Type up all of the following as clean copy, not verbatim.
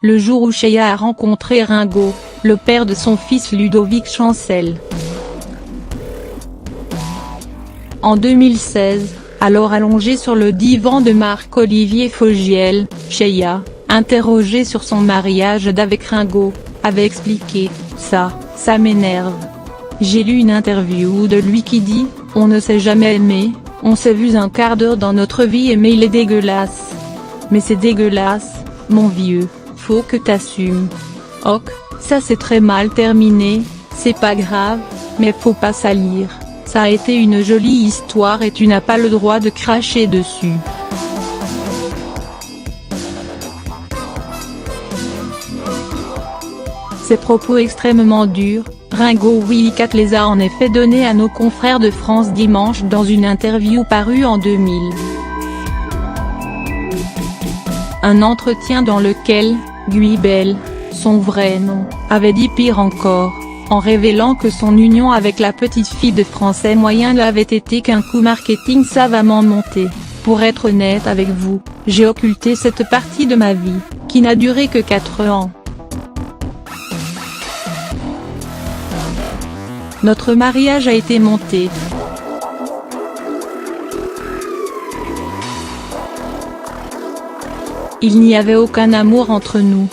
le jour où Sheya a rencontré Ringo, le père de son fils Ludovic Chancel. En 2016, alors allongée sur le divan de Marc-Olivier Fogiel, Sheya, interrogée sur son mariage d'avec Ringo, avait expliqué « Ça m'énerve. J'ai lu une interview de lui qui dit « On ne s'est jamais aimé, on s'est vu un quart d'heure dans notre vie mais il est dégueulasse. Mais c'est dégueulasse, mon vieux, faut que t'assumes. Ok, ça c'est très mal terminé, c'est pas grave, mais faut pas salir. Ça a été une jolie histoire et tu n'as pas le droit de cracher dessus. » Ces propos extrêmement durs, Ringo Willy Cat les a en effet donnés à nos confrères de France Dimanche dans une interview parue en 2000. Un entretien dans lequel, Guy Bell, son vrai nom, avait dit pire encore, en révélant que son union avec la petite fille de français moyen n'avait été qu'un coup marketing savamment monté. Pour être honnête avec vous, j'ai occulté cette partie de ma vie, qui n'a duré que 4 ans. Notre mariage a été monté. Il n'y avait aucun amour entre nous.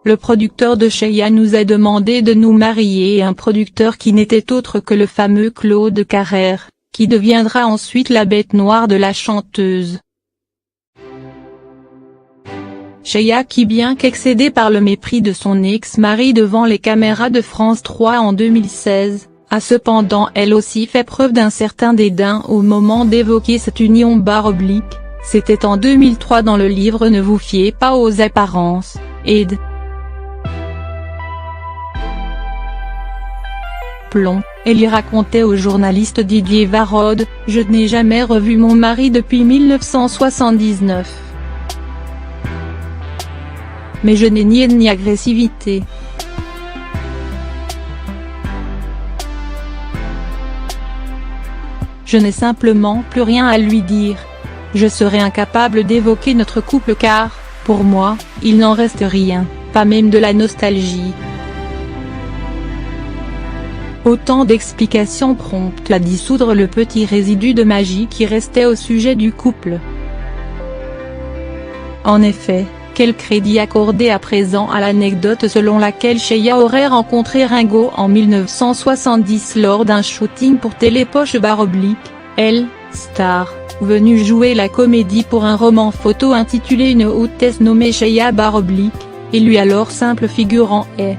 Le producteur de Sheya nous a demandé de nous marier, un producteur qui n'était autre que le fameux Claude Carrère, qui deviendra ensuite la bête noire de la chanteuse. Sheya qui bien qu'excédée par le mépris de son ex-mari devant les caméras de France 3 en 2016, a cependant elle aussi fait preuve d'un certain dédain au moment d'évoquer cette union / c'était en 2003 dans le livre Ne vous fiez pas aux apparences, ed. Plomb, elle y racontait au journaliste Didier Varrode « Je n'ai jamais revu mon mari depuis 1979. Mais je n'ai ni haine ni agressivité. Je n'ai simplement plus rien à lui dire. Je serais incapable d'évoquer notre couple car, pour moi, il n'en reste rien, pas même de la nostalgie. » Autant d'explications promptes à dissoudre le petit résidu de magie qui restait au sujet du couple. En effet, quel crédit accorder à présent à l'anecdote selon laquelle Sheya aurait rencontré Ringo en 1970 lors d'un shooting pour Télépoche / elle, star, venue jouer la comédie pour un roman photo intitulé Une hôtesse nommée Sheya / et lui alors simple figurant est.